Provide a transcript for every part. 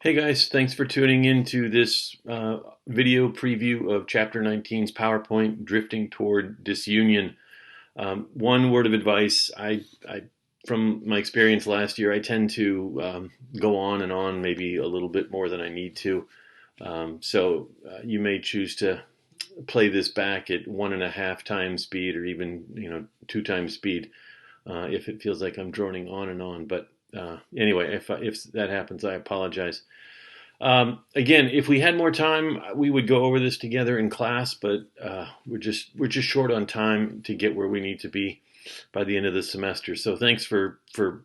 Hey guys, thanks for tuning in to this video preview of Chapter 19's PowerPoint, Drifting Toward Disunion. One word of advice, from my experience last year, I tend to go on and on maybe a little bit more than I need to. You may choose to play this back at 1.5 times speed or even 2 times speed if it feels like I'm droning on and on. But anyway, if that happens, I apologize. Again, if we had more time, we would go over this together in class, but we're just short on time to get where we need to be by the end of the semester. So thanks for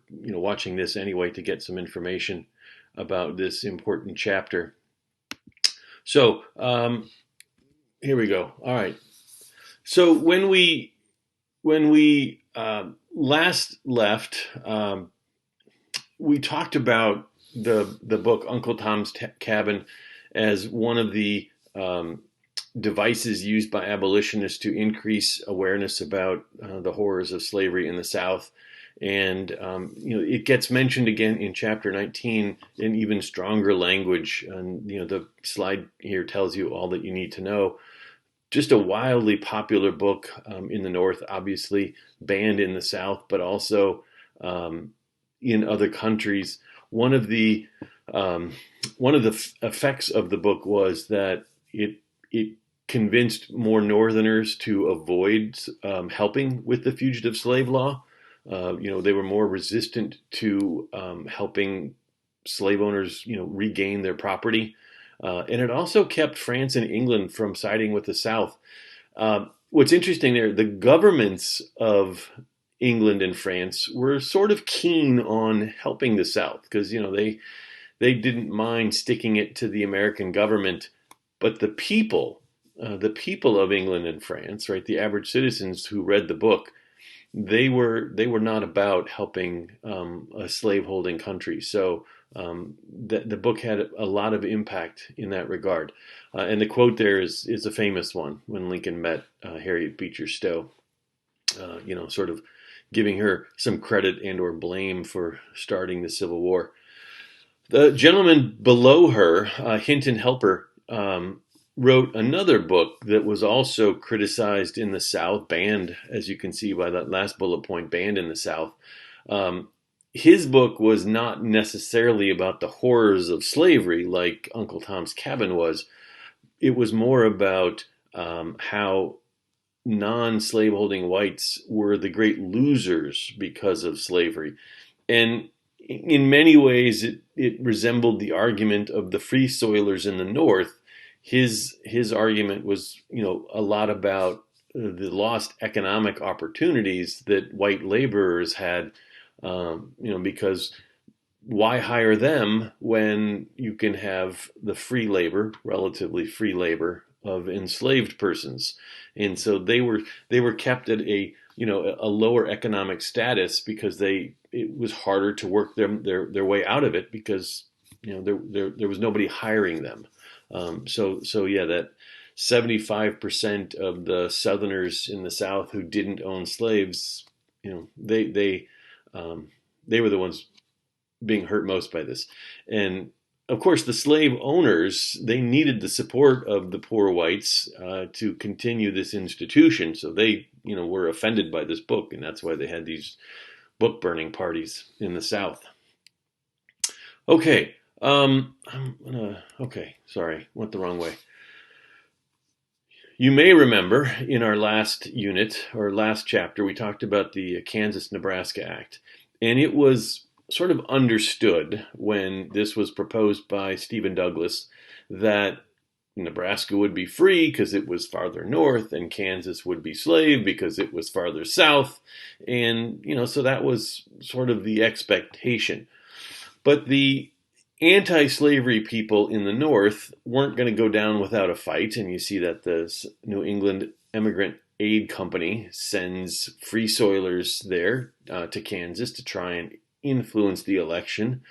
watching this anyway to get some information about this important chapter. So here we go. All right. So when we last left, we talked about the book Uncle Tom's Cabin as one of the devices used by abolitionists to increase awareness about the horrors of slavery in the South. And it gets mentioned again in Chapter 19 in even stronger language. And the slide here tells you all that you need to know. Just a wildly popular book in the North, obviously banned in the South, but also in other countries. One of the effects of the book was that it convinced more Northerners to avoid helping with the fugitive slave law. They were more resistant to helping slave owners, regain their property. And it also kept France and England from siding with the South. What's interesting there, the governments of England and France were sort of keen on helping the South because, they didn't mind sticking it to the American government. But the people of England and France, right, the average citizens who read the book, they were not about helping a slaveholding country. So the book had a lot of impact in that regard. And the quote there is a famous one when Lincoln met Harriet Beecher Stowe, sort of giving her some credit and or blame for starting the Civil War. The gentleman below her, Hinton Helper, wrote another book that was also criticized in the South, banned, as you can see by that last bullet point, banned in the South. His book was not necessarily about the horrors of slavery like Uncle Tom's Cabin was. It was more about how non-slaveholding whites were the great losers because of slavery. And in many ways, it resembled the argument of the free soilers in the North. His argument was, a lot about the lost economic opportunities that white laborers had, because why hire them when you can have the free labor, relatively free labor of enslaved persons? And so they were kept at a lower economic status because it was harder to work their way out of it because there was nobody hiring them. That 75% of the Southerners in the South who didn't own slaves, they were the ones being hurt most by this. And of course, the slave owners, they needed the support of the poor whites to continue this institution. So they, were offended by this book, and that's why they had these book burning parties in the South. Okay, sorry, went the wrong way. You may remember in our last unit or last chapter, we talked about the Kansas-Nebraska Act, and it was sort of understood when this was proposed by Stephen Douglas that Nebraska would be free because it was farther north, and Kansas would be slave because it was farther south. And, so that was sort of the expectation. But the anti-slavery people in the North weren't going to go down without a fight. And you see that the New England Immigrant Aid Company sends free soilers there to Kansas to try and influence the election.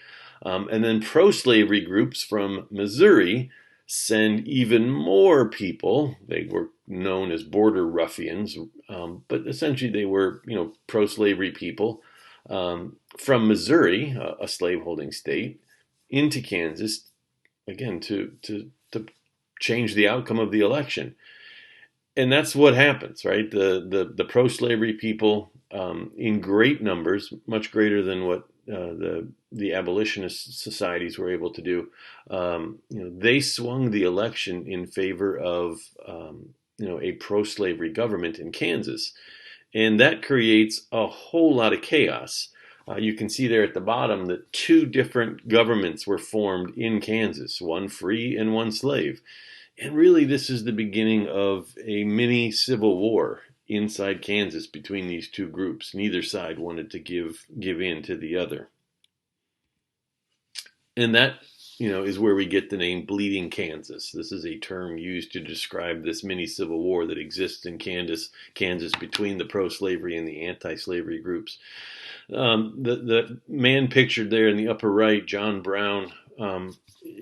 And then pro-slavery groups from Missouri send even more people. They were known as border ruffians, but essentially they were, pro-slavery people from Missouri, a slaveholding state, into Kansas again, to change the outcome of the election. And that's what happens, right? The pro-slavery people, in great numbers, much greater than what the abolitionist societies were able to do, they swung the election in favor of a pro-slavery government in Kansas, and that creates a whole lot of chaos. You can see there at the bottom that two different governments were formed in Kansas, one free and one slave. And really, this is the beginning of a mini civil war inside Kansas between these two groups. Neither side wanted to give in to the other. And that, is where we get the name Bleeding Kansas. This is a term used to describe this mini civil war that exists in Kansas between the pro-slavery and the anti-slavery groups. The man pictured there in the upper right, John Brown,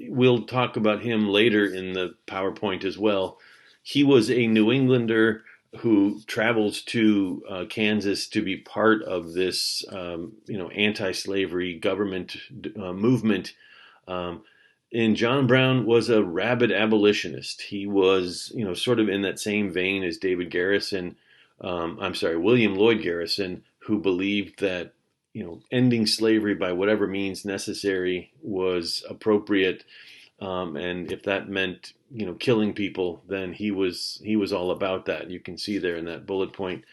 we'll talk about him later in the PowerPoint as well. He was a New Englander who travels to Kansas to be part of this, anti-slavery government movement. And John Brown was a rabid abolitionist. He was, sort of in that same vein as William Lloyd Garrison, who believed that, ending slavery by whatever means necessary was appropriate. And if that meant, killing people, then he was all about that. You can see there in that bullet point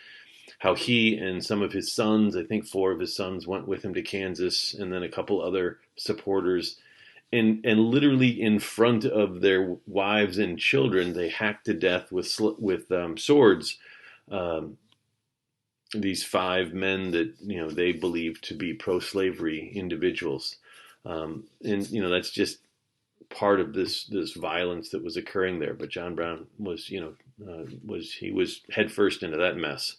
how he and some of his sons, I think 4 of his sons, went with him to Kansas, and then a couple other supporters. And literally in front of their wives and children, they hacked to death with swords these 5 men that they believed to be pro-slavery individuals, and that's just part of this violence that was occurring there. But John Brown was was headfirst into that mess.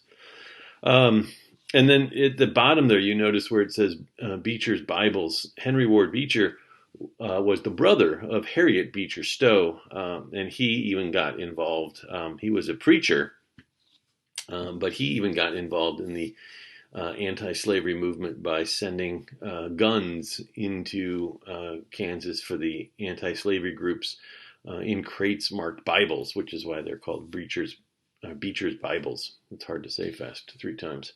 And then at the bottom there, you notice where it says Beecher's Bibles. Henry Ward Beecher was the brother of Harriet Beecher Stowe, and he even got involved. He was a preacher. But he even got involved in the anti-slavery movement by sending guns into Kansas for the anti-slavery groups in crates marked Bibles, which is why they're called Beecher's Bibles. It's hard to say fast 3 times.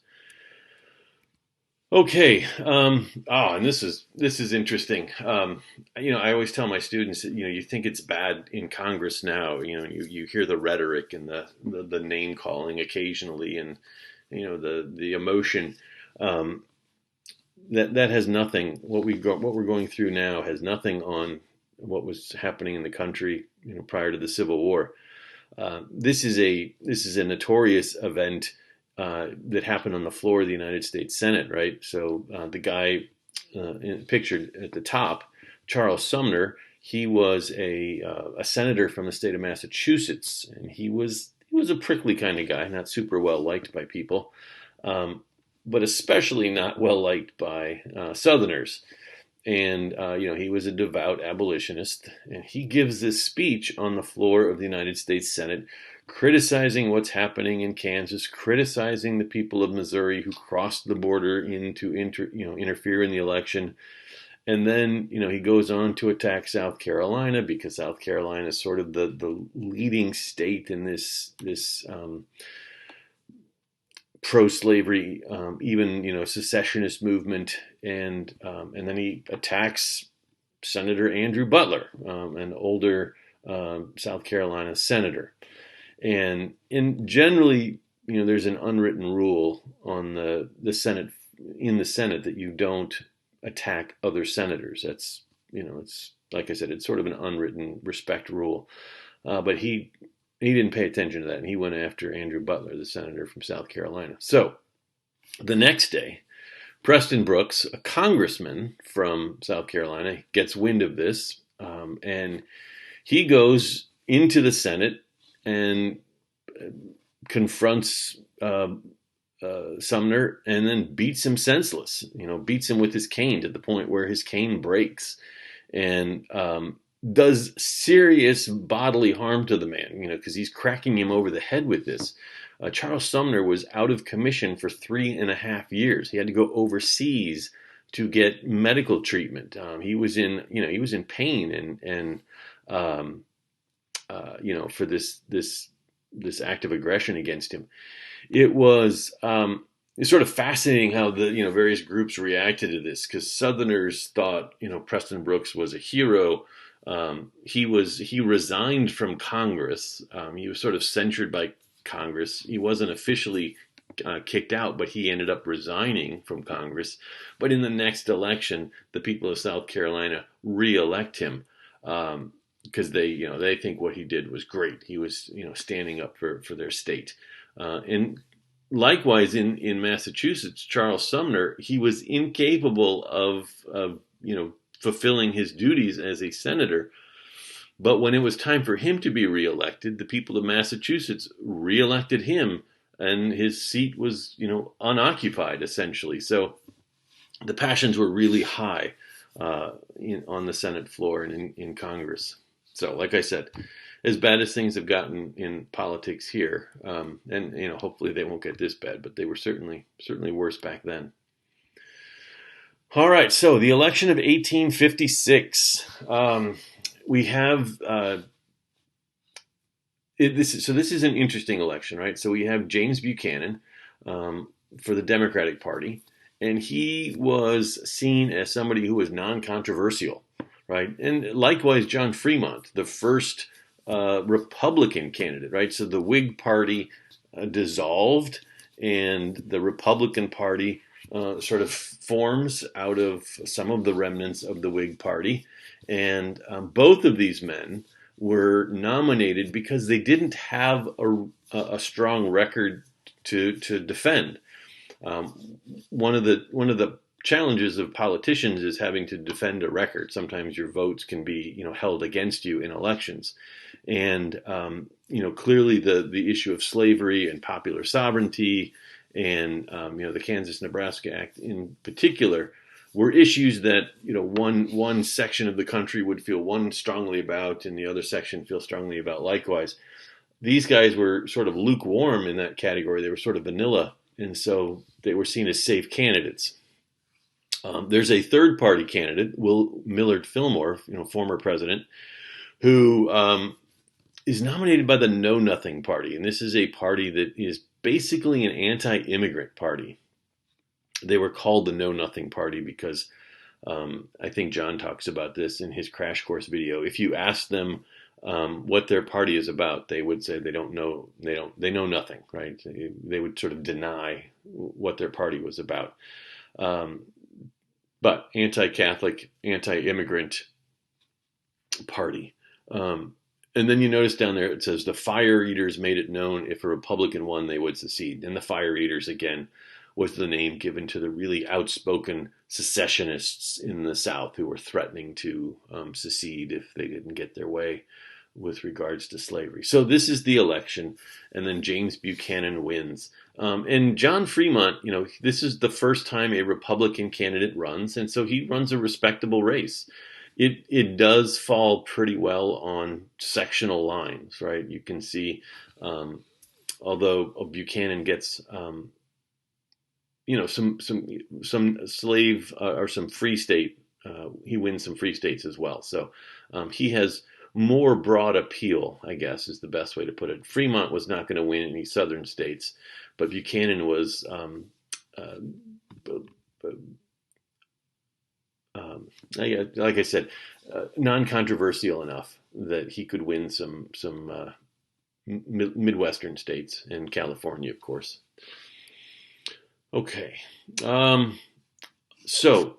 Okay. And this is interesting. I always tell my students that, you think it's bad in Congress now. You hear the rhetoric and the name calling occasionally, and the emotion. That has nothing. What we're going through now has nothing on what was happening in the country, prior to the Civil War. This is a notorious event that happened on the floor of the United States Senate, right? So the guy pictured at the top, Charles Sumner, he was a senator from the state of Massachusetts, and he was a prickly kind of guy, not super well liked by people, but especially not well liked by Southerners. And he was a devout abolitionist, and he gives this speech on the floor of the United States Senate, criticizing what's happening in Kansas, criticizing the people of Missouri who crossed the border to interfere in the election. And then, he goes on to attack South Carolina, because South Carolina is sort of the leading state in this pro-slavery, even, secessionist movement. And then he attacks Senator Andrew Butler, an older South Carolina senator. And generally, there's an unwritten rule on the Senate, in the Senate, that you don't attack other senators. That's, it's, like I said, it's sort of an unwritten respect rule. But he didn't pay attention to that, and he went after Andrew Butler, the senator from South Carolina. So the next day, Preston Brooks, a congressman from South Carolina, gets wind of this, and he goes into the Senate and confronts Sumner, and then beats him senseless. Beats him with his cane to the point where his cane breaks, and does serious bodily harm to the man. Because he's cracking him over the head with this. Charles Sumner was out of commission for 3.5 years. He had to go overseas to get medical treatment. He was in pain and for this act of aggression against him. It was it's sort of fascinating how the various groups reacted to this, because Southerners thought Preston Brooks was a hero. He resigned from Congress. He was sort of censured by Congress. He wasn't officially kicked out, but he ended up resigning from Congress. But in the next election, the people of South Carolina re-elect him, because they think what he did was great. He was standing up for their state, and likewise in Massachusetts, Charles Sumner, he was incapable of fulfilling his duties as a senator. But when it was time for him to be reelected, the people of Massachusetts reelected him, and his seat was unoccupied essentially. So the passions were really high on the Senate floor and in Congress. So, like I said, as bad as things have gotten in politics here, and hopefully they won't get this bad, but they were certainly worse back then. All right, so the election of 1856. We have this is an interesting election, right? So we have James Buchanan for the Democratic Party, and he was seen as somebody who was non-controversial, right? And likewise, John Fremont, the first Republican candidate, right? So the Whig Party dissolved, and the Republican Party sort of forms out of some of the remnants of the Whig Party. And both of these men were nominated because they didn't have a strong record to defend. One of the challenges of politicians is having to defend a record. Sometimes your votes can be held against you in elections, and clearly the issue of slavery and popular sovereignty and the Kansas-Nebraska Act in particular were issues that one section of the country would feel one strongly about, and the other section feel strongly about likewise. These guys were sort of lukewarm in that category. They were sort of vanilla, and so they were seen as safe candidates. There's a third-party candidate, Will Millard Fillmore, former president, who is nominated by the Know Nothing Party, and this is a party that is basically an anti-immigrant party. They were called the Know Nothing Party because I think John talks about this in his crash course video. If you ask them what their party is about, they would say they don't know. They know nothing, right? They would sort of deny what their party was about. But anti-Catholic, anti-immigrant party. And then you notice down there it says the Fire Eaters made it known if a Republican won, they would secede. And the Fire Eaters, again, was the name given to the really outspoken secessionists in the South who were threatening to secede if they didn't get their way with regards to slavery. So this is the election, and then James Buchanan wins. And John Fremont, this is the first time a Republican candidate runs, and so he runs a respectable race. It does fall pretty well on sectional lines, right? You can see, although Buchanan gets some slave or some free state, he wins some free states as well. So he has more broad appeal, I guess, is the best way to put it. Fremont was not going to win any southern states, but Buchanan was like I said, non-controversial enough that he could win some Midwestern states and California, of course. Okay, so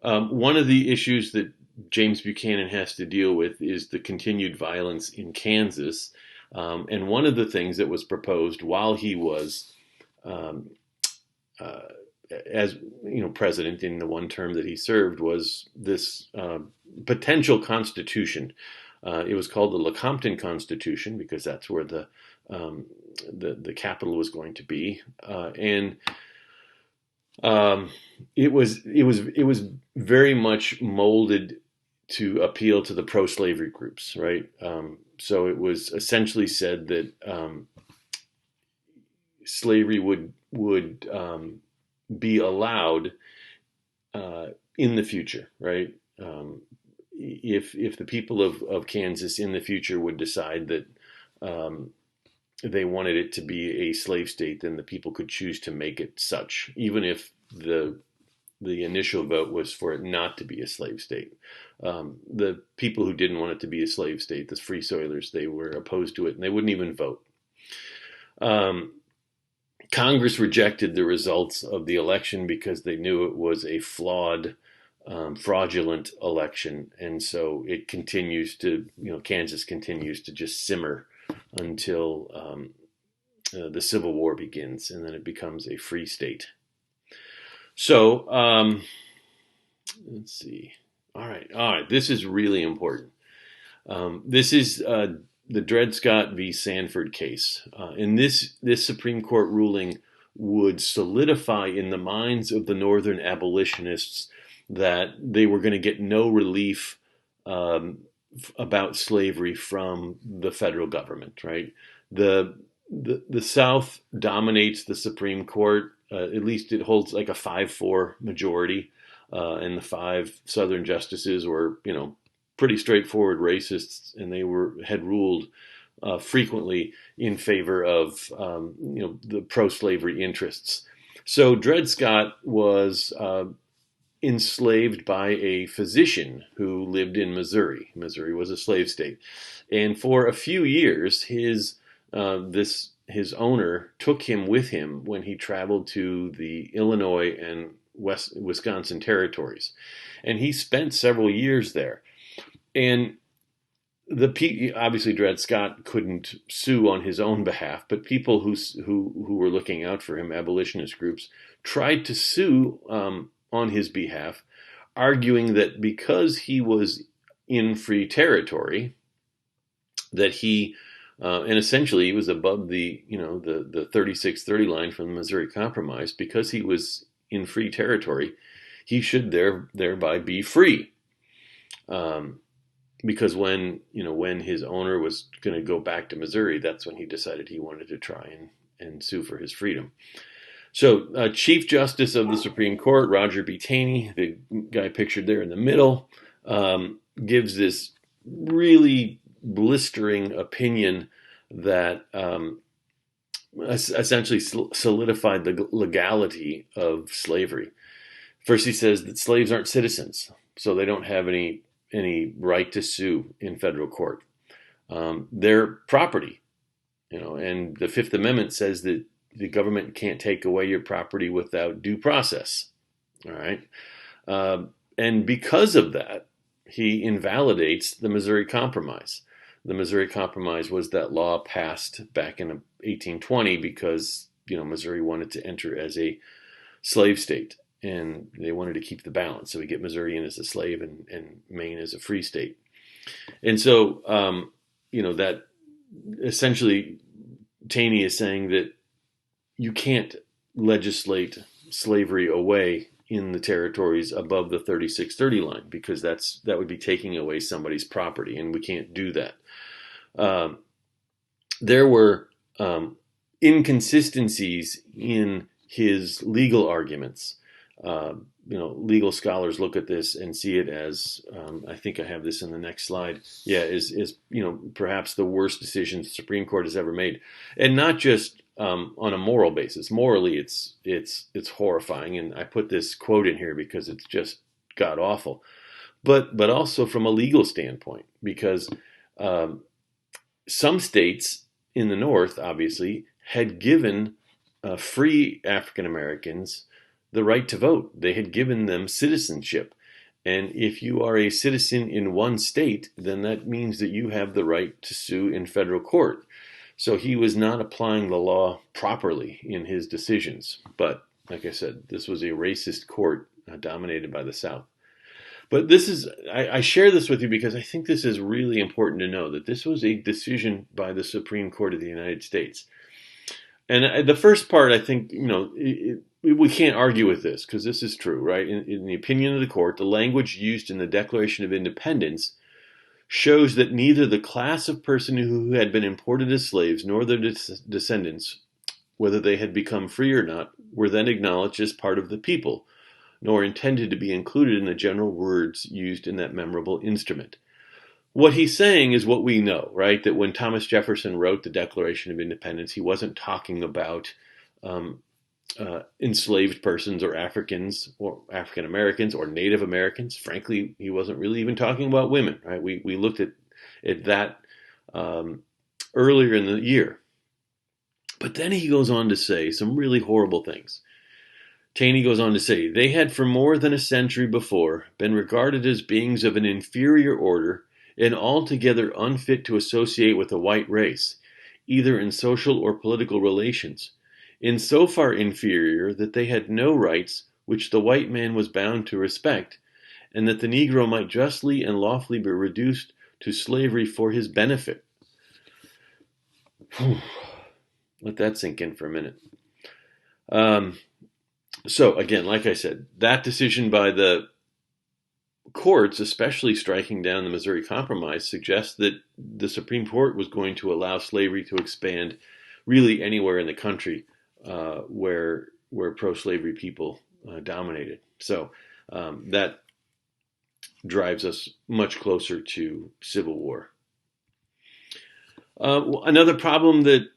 one of the issues that James Buchanan has to deal with is the continued violence in Kansas, and one of the things that was proposed while he was as president in the one term that he served was this potential constitution. It was called the Lecompton Constitution because that's where the capital was going to be, and it was very much molded to appeal to the pro-slavery groups, right? So it was essentially said that slavery would be allowed in the future, right? If the people of Kansas in the future would decide that they wanted it to be a slave state, then the people could choose to make it such, even if the initial vote was for it not to be a slave state. The people who didn't want it to be a slave state, the Free Soilers, they were opposed to it, and they wouldn't even vote. Congress rejected the results of the election because they knew it was a flawed, fraudulent election, and so it continues to, Kansas continues to just simmer until the Civil War begins, and then it becomes a free state. So let's see. All right. This is really important. This is the Dred Scott v. Sanford case. And this Supreme Court ruling would solidify in the minds of the Northern abolitionists that they were going to get no relief about slavery from the federal government, right? The South dominates the Supreme Court. At least it holds like a 5-4 majority. And the 5 Southern justices were, pretty straightforward racists, and they had ruled frequently in favor of, the pro-slavery interests. So Dred Scott was enslaved by a physician who lived in Missouri. Missouri was a slave state, and for a few years, his owner took him with him when he traveled to the Illinois and Wisconsin territories, and he spent several years there. And obviously Dred Scott couldn't sue on his own behalf, but people who were looking out for him, abolitionist groups, tried to sue on his behalf, arguing that because he was in free territory, that he and essentially he was above the 3630 line from the Missouri Compromise. Because he was in free territory, he should thereby be free. Because when his owner was going to go back to Missouri, that's when he decided he wanted to try and sue for his freedom. So Chief Justice of the Supreme Court, Roger B. Taney, the guy pictured there in the middle, gives this really blistering opinion that essentially solidified the legality of slavery. First, he says that slaves aren't citizens, so they don't have any right to sue in federal court. They're property, and the Fifth Amendment says that the government can't take away your property without due process. All right. And because of that, he invalidates the Missouri Compromise. The Missouri Compromise was that law passed back in 1820 because, Missouri wanted to enter as a slave state, and they wanted to keep the balance. So we get Missouri in as a slave and Maine as a free state. And so, that essentially Taney is saying that you can't legislate slavery away in the territories above the 3630 line, because that would be taking away somebody's property, and we can't do that. There were inconsistencies in his legal arguments. Legal scholars look at this and see it as, I think I have this in the next slide. Yeah, is perhaps the worst decision the Supreme Court has ever made, and not just on a moral basis. Morally, it's horrifying, and I put this quote in here because it's just god awful. But also from a legal standpoint, because some states in the North, obviously, had given free African Americans the right to vote. They had given them citizenship. And if you are a citizen in one state, then that means that you have the right to sue in federal court. So he was not applying the law properly in his decisions. But like I said, this was a racist court dominated by the South. But I share this with you because I think this is really important to know, that this was a decision by the Supreme Court of the United States. And the first part, I think, we can't argue with this because this is true, right? In the opinion of the court, the language used in the Declaration of Independence shows that neither the class of person who had been imported as slaves nor their descendants, whether they had become free or not, were then acknowledged as part of the people, nor intended to be included in the general words used in that memorable instrument. What he's saying is what we know, right? That when Thomas Jefferson wrote the Declaration of Independence, he wasn't talking about um, enslaved persons or Africans or African Americans or Native Americans. Frankly, he wasn't really even talking about women, right? We looked at that earlier in the year. But then he goes on to say some really horrible things. Taney goes on to say, they had for more than a century before been regarded as beings of an inferior order and altogether unfit to associate with the white race, either in social or political relations, in so far inferior that they had no rights which the white man was bound to respect, and that the Negro might justly and lawfully be reduced to slavery for his benefit. Let that sink in for a minute. So again, like I said, that decision by the courts, especially striking down the Missouri Compromise, suggests that the Supreme Court was going to allow slavery to expand really anywhere in the country where pro-slavery people dominated. So that drives us much closer to Civil War. Another problem that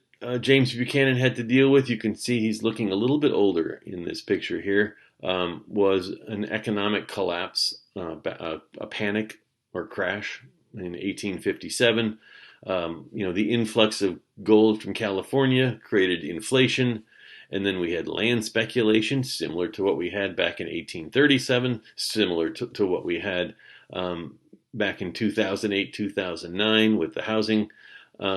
James Buchanan had to deal with, you can see he's looking a little bit older in this picture here, was an economic collapse, a panic or crash in 1857. The influx of gold from California created inflation, and then we had land speculation, similar to what we had back in 1837, similar to what we had back in 2008, 2009 with the housing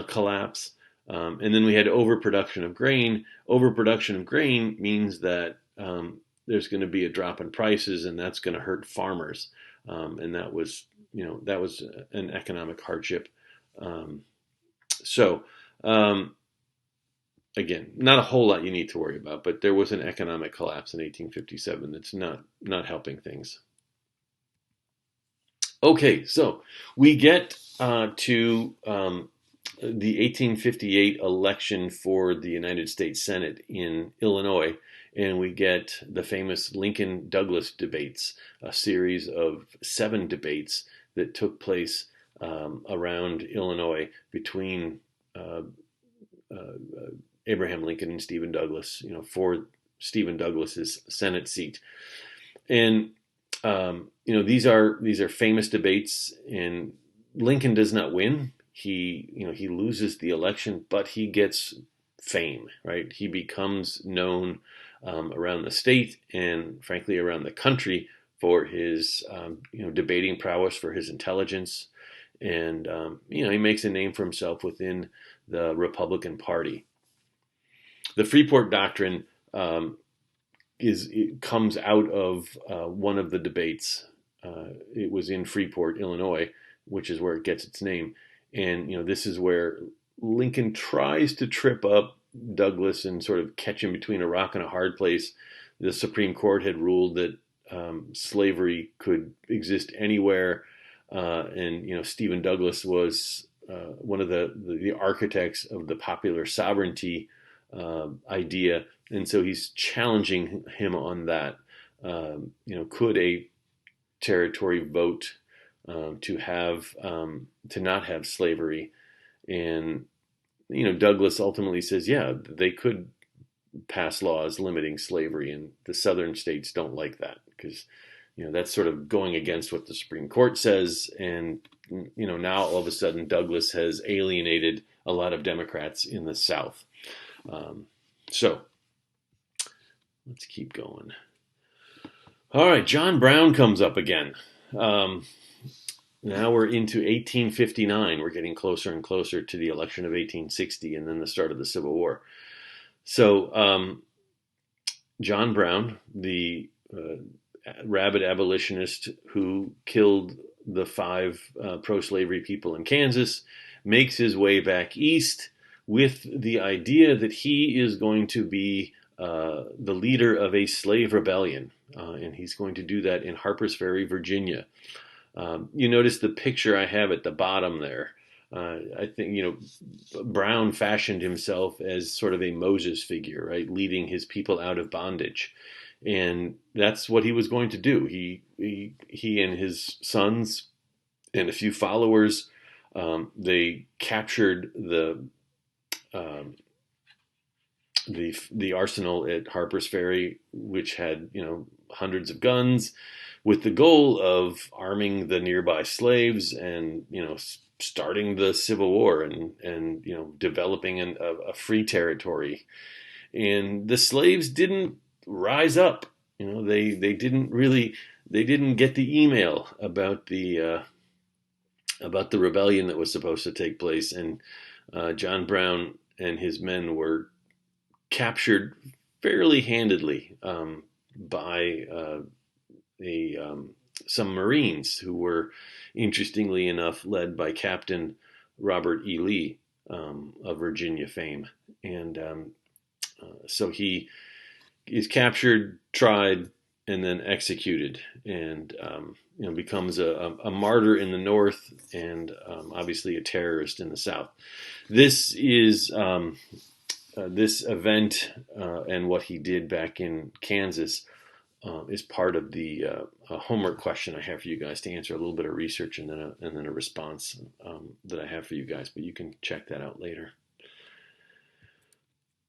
collapse. And then we had overproduction of grain. Overproduction of grain means that there's going to be a drop in prices, and that's going to hurt farmers. And that was an economic hardship. Again, not a whole lot you need to worry about, but there was an economic collapse in 1857 that's not helping things. Okay, so we get to the 1858 election for the United States Senate in Illinois, and we get the famous Lincoln-Douglas debates, a series of 7 debates that took place around Illinois between Abraham Lincoln and Stephen Douglas, for Stephen Douglas's Senate seat. And these are famous debates, and Lincoln does not win. He loses the election, but he gets fame, right? He becomes known around the state and frankly around the country for his debating prowess, for his intelligence, and he makes a name for himself within the Republican Party. The Freeport Doctrine comes out of one of the debates. It was in Freeport, Illinois, which is where it gets its name. And this is where Lincoln tries to trip up Douglas and sort of catch him between a rock and a hard place. The Supreme Court had ruled that slavery could exist anywhere, and Stephen Douglas was one of the architects of the popular sovereignty idea, and so he's challenging him on that. Could a territory vote to not have slavery? And Douglas ultimately says, yeah, they could pass laws limiting slavery, and the southern states don't like that because that's sort of going against what the Supreme Court says. And now all of a sudden Douglas has alienated a lot of Democrats in the South. So let's keep going. All right, John Brown comes up again. Now we're into 1859. We're getting closer and closer to the election of 1860 and then the start of the Civil War. So John Brown, the rabid abolitionist who killed the 5 pro-slavery people in Kansas, makes his way back east with the idea that he is going to be the leader of a slave rebellion. And he's going to do that in Harpers Ferry, Virginia. You notice the picture I have at the bottom there. I think, Brown fashioned himself as sort of a Moses figure, right? Leading his people out of bondage. And that's what he was going to do. He and his sons and a few followers, they captured um, the arsenal at Harper's Ferry, which had hundreds of guns, with the goal of arming the nearby slaves and starting the Civil War and developing a free territory. And the slaves didn't rise up. They didn't get the email about the rebellion that was supposed to take place. And John Brown and his men were captured fairly handedly by some Marines who were, interestingly enough, led by Captain Robert E. Lee of Virginia fame. And so he is captured, tried, and then executed, and becomes a martyr in the North, and obviously a terrorist in the South. This is this event and what he did back in Kansas is part of the homework question I have for you guys to answer. A little bit of research and then a response that I have for you guys, but you can check that out later.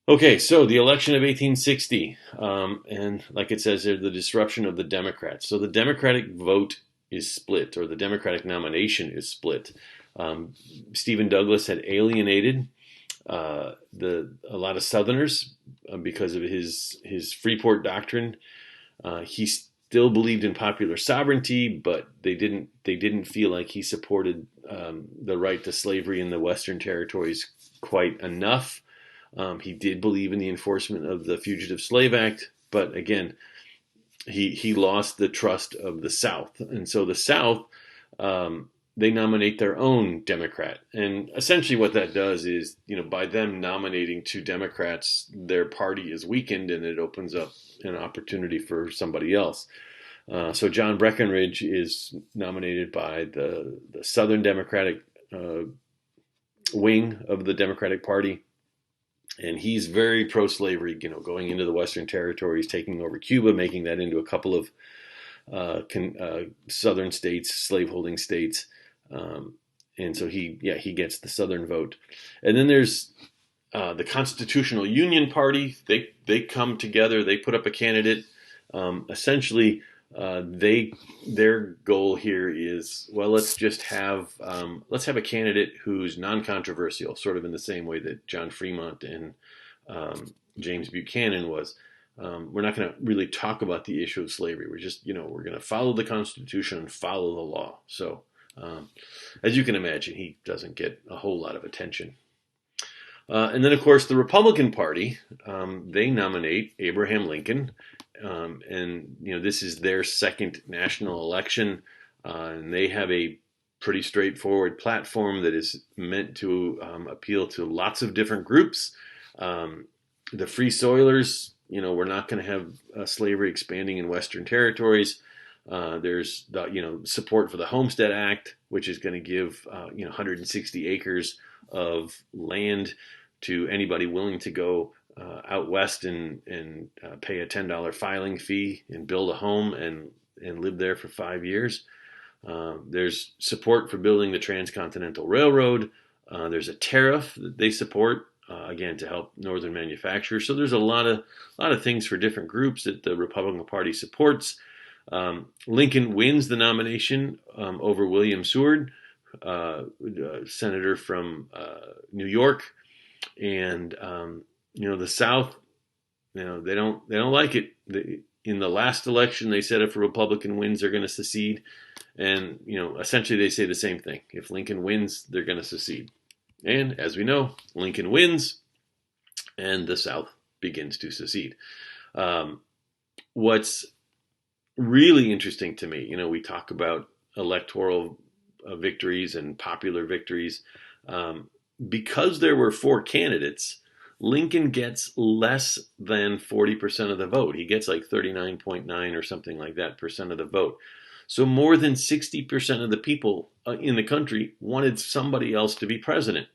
Okay, so the election of 1860, and like it says there, the disruption of the Democrats. So the Democratic vote is split, or the Democratic nomination is split. Stephen Douglas had alienated a lot of Southerners because of his Freeport doctrine. He still believed in popular sovereignty, but they didn't feel like he supported the right to slavery in the Western territories quite enough. He did believe in the enforcement of the Fugitive Slave Act, but again, he lost the trust of the South. And so the South, they nominate their own Democrat. And essentially what that does is, by them nominating two Democrats, their party is weakened and it opens up an opportunity for somebody else. So John Breckinridge is nominated by the Southern Democratic wing of the Democratic Party. And he's very pro-slavery, going into the Western territories, taking over Cuba, making that into a couple of southern states, slaveholding states. And so he gets the Southern vote. And then there's the Constitutional Union Party. They come together. They put up a candidate. Essentially, their goal here is, well, let's have a candidate who's non-controversial, sort of in the same way that John Fremont and James Buchanan was. We're not going to really talk about the issue of slavery. We're just, we're going to follow the Constitution and follow the law. So, as you can imagine, he doesn't get a whole lot of attention. And then, of course, the Republican Party, they nominate Abraham Lincoln. And this is their second national election, and they have a pretty straightforward platform that is meant to appeal to lots of different groups. The Free Soilers, we're not going to have slavery expanding in Western territories. There's the support for the Homestead Act, which is going to give 160 acres of land to anybody willing to go out west and pay a $10 filing fee and build a home and live there for 5 years. There's support for building the Transcontinental Railroad. There's a tariff that they support, again, to help northern manufacturers. So there's a lot of things for different groups that the Republican Party supports. Lincoln wins the nomination over William Seward, senator from New York, and the South, they don't like it. In the last election, they said if a Republican wins, they're going to secede, and essentially they say the same thing. If Lincoln wins, they're going to secede, and as we know, Lincoln wins, and the South begins to secede. What's really interesting to me, we talk about electoral victories and popular victories. Because there were 4 candidates, Lincoln gets less than 40% of the vote. He gets like 39.9 or something like that percent of the vote. So more than 60% of the people in the country wanted somebody else to be president.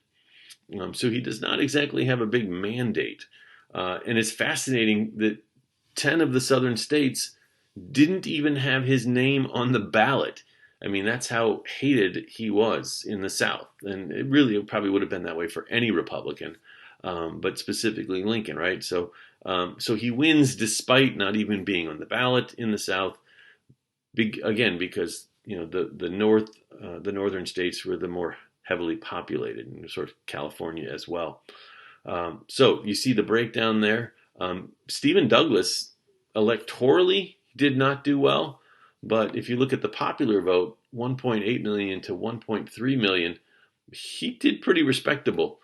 So he does not exactly have a big mandate. And it's fascinating that 10 of the southern states didn't even have his name on the ballot. I mean, that's how hated he was in the South. And it really probably would have been that way for any Republican, but specifically Lincoln, right? So he wins despite not even being on the ballot in the South. Again, because the northern states were the more heavily populated, and sort of California as well. So you see the breakdown there. Stephen Douglas electorally did not do well, but if you look at the popular vote, 1.8 million to 1.3 million, he did pretty respectable.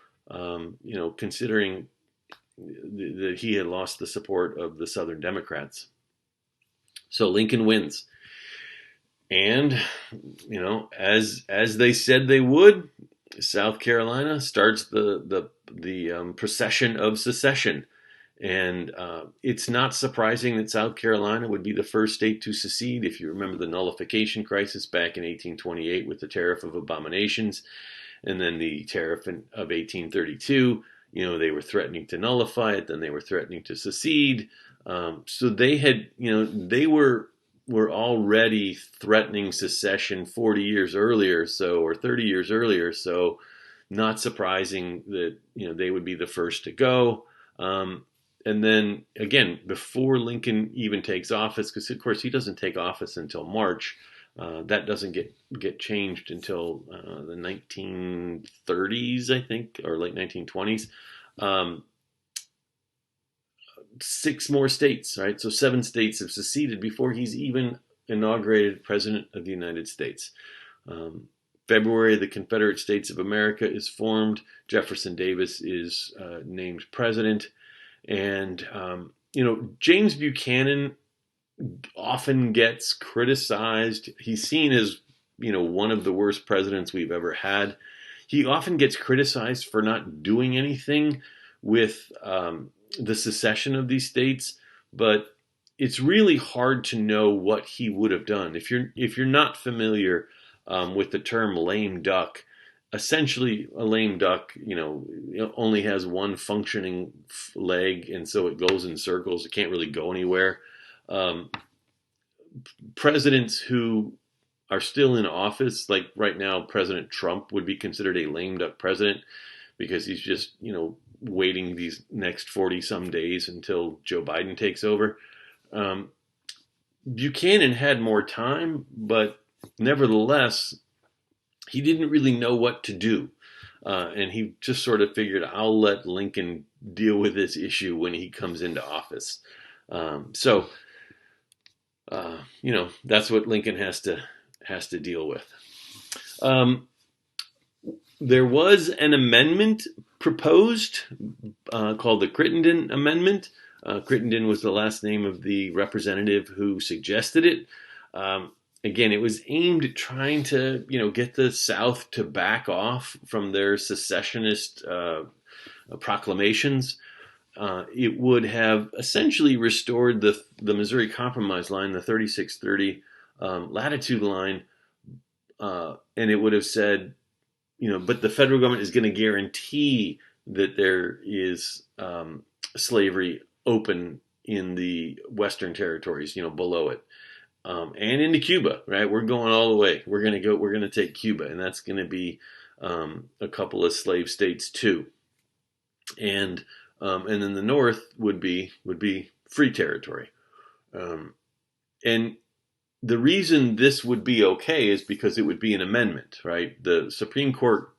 Considering that he had lost the support of the Southern Democrats. So Lincoln wins. And, as they said they would, South Carolina starts the procession of secession. And it's not surprising that South Carolina would be the first state to secede. If you remember the nullification crisis back in 1828 with the Tariff of Abominations, and then the Tariff of 1832, they were threatening to nullify it, then they were threatening to secede. So they had, they were already threatening secession 40 years earlier, or 30 years earlier. So not surprising that, they would be the first to go. And then again, before Lincoln even takes office, because of course he doesn't take office until March, that doesn't get changed until the 1930s, I think, or late 1920s. 6 more states, right? So 7 states have seceded before he's even inaugurated President of the United States. February, the Confederate States of America is formed. Jefferson Davis is named president. And, James Buchanan often gets criticized. He's seen as, one of the worst presidents we've ever had. He often gets criticized for not doing anything with the secession of these states, but it's really hard to know what he would have done. If you're not familiar with the term lame duck, essentially a lame duck, only has one functioning leg, and so it goes in circles. It can't really go anywhere. Presidents who are still in office, like right now, President Trump would be considered a lame duck president because he's just, waiting these next 40 some days until Joe Biden takes over. Buchanan had more time, but nevertheless, he didn't really know what to do. And he just sort of figured, I'll let Lincoln deal with this issue when he comes into office. That's what Lincoln has to deal with. There was an amendment proposed called the Crittenden Amendment. Crittenden was the last name of the representative who suggested it. Again, it was aimed at trying to, get the South to back off from their secessionist proclamations. It would have essentially restored the Missouri Compromise line, the 3630 latitude line, and it would have said, but the federal government is going to guarantee that there is slavery open in the Western territories, below it, and into Cuba. Right, we're going all the way. We're going to take Cuba, and that's going to be a couple of slave states too, and then the North would be free territory, and the reason this would be okay is because it would be an amendment, right? The Supreme Court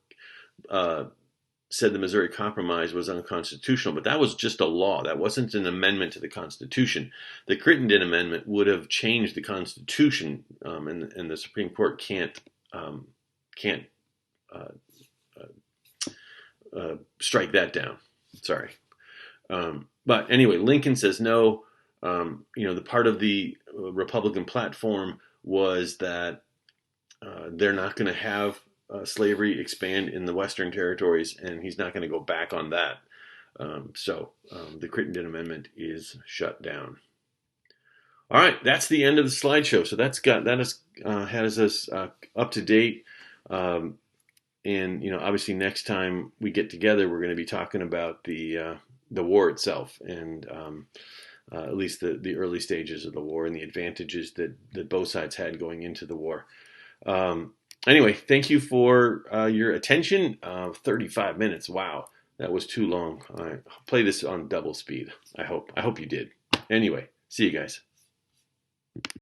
said the Missouri Compromise was unconstitutional, but that was just a law. That wasn't an amendment to the Constitution. The Crittenden Amendment would have changed the Constitution, and the Supreme Court can't strike that down. Sorry. But anyway, Lincoln says no. The part of the Republican platform was that they're not going to have slavery expand in the Western territories, and he's not going to go back on that. So the Crittenden Amendment is shut down. All right, that's the end of the slideshow. So has us up to date. And obviously next time we get together, we're going to be talking about the war itself, and at least the early stages of the war and the advantages that both sides had going into the war. Anyway, thank you for your attention. 35 minutes. Wow, that was too long. I play this on double speed. I hope you did. Anyway, see you guys.